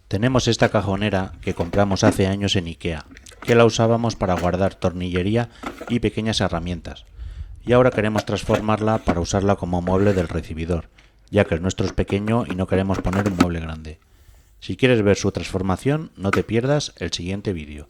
Tenemos esta cajonera que compramos hace años en IKEA, que la usábamos para guardar tornillería y pequeñas herramientas, y ahora queremos transformarla para usarla como mueble del recibidor, ya que el nuestro es pequeño y no queremos poner un mueble grande. Si quieres ver su transformación, no te pierdas el siguiente vídeo.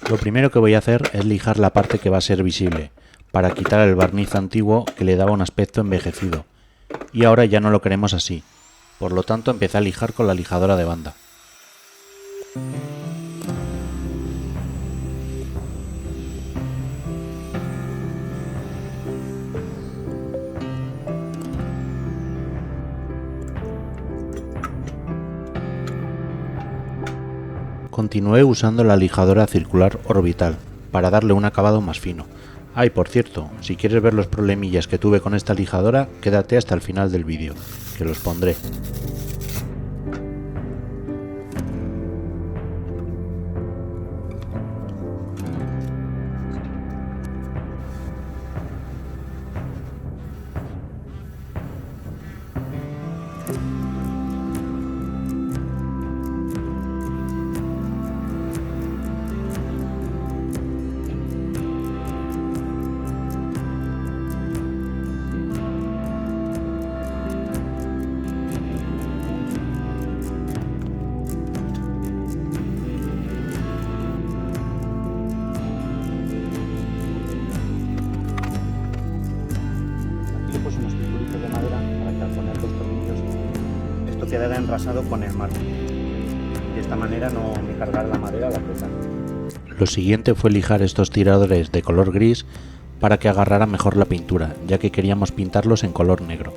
Lo primero que voy a hacer es lijar la parte que va a ser visible, para quitar el barniz antiguo que le daba un aspecto envejecido, y ahora ya no lo queremos así, por lo tanto empecé a lijar con la lijadora de banda. Continué usando la lijadora circular orbital para darle un acabado más fino. Ay, por cierto, si quieres ver los problemillas que tuve con esta lijadora, quédate hasta el final del vídeo, que los pondré. Pues unos circulitos de madera para que al poner los tornillos esto quedara enrasado con el mármol. De esta manera no me cargará la madera al apretar. Lo siguiente fue lijar estos tiradores de color gris para que agarrara mejor la pintura, ya que queríamos pintarlos en color negro.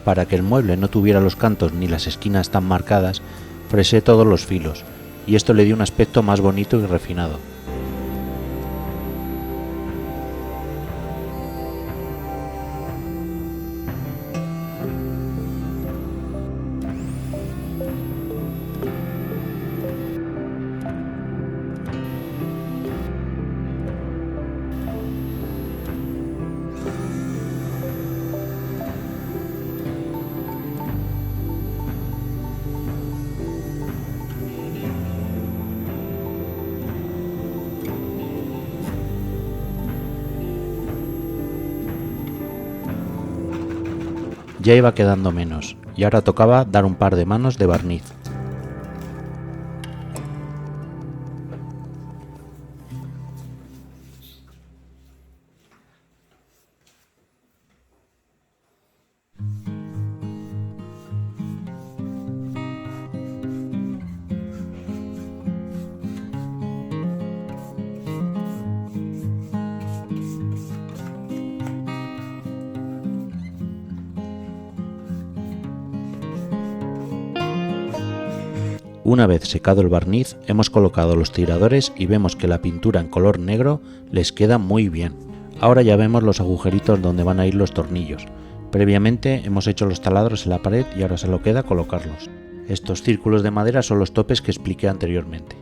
Para que el mueble no tuviera los cantos ni las esquinas tan marcadas, fresé todos los filos, y esto le dio un aspecto más bonito y refinado. Ya iba quedando menos, y ahora tocaba dar un par de manos de barniz. Una vez secado el barniz, hemos colocado los tiradores y vemos que la pintura en color negro les queda muy bien. Ahora ya vemos los agujeritos donde van a ir los tornillos. Previamente hemos hecho los taladros en la pared y ahora solo queda colocarlos. Estos círculos de madera son los topes que expliqué anteriormente.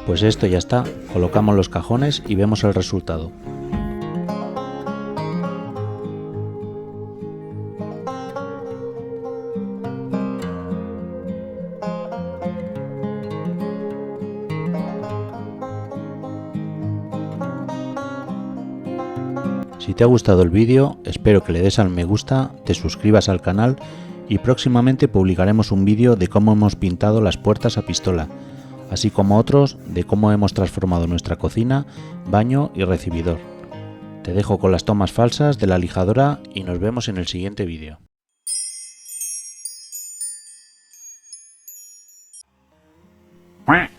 Pues esto ya está, colocamos los cajones y vemos el resultado. Si te ha gustado el vídeo, espero que le des al me gusta, te suscribas al canal y próximamente publicaremos un vídeo de cómo hemos pintado las puertas a pistola, así como otros de cómo hemos transformado nuestra cocina, baño y recibidor. Te dejo con las tomas falsas de la lijadora y nos vemos en el siguiente vídeo. Quack.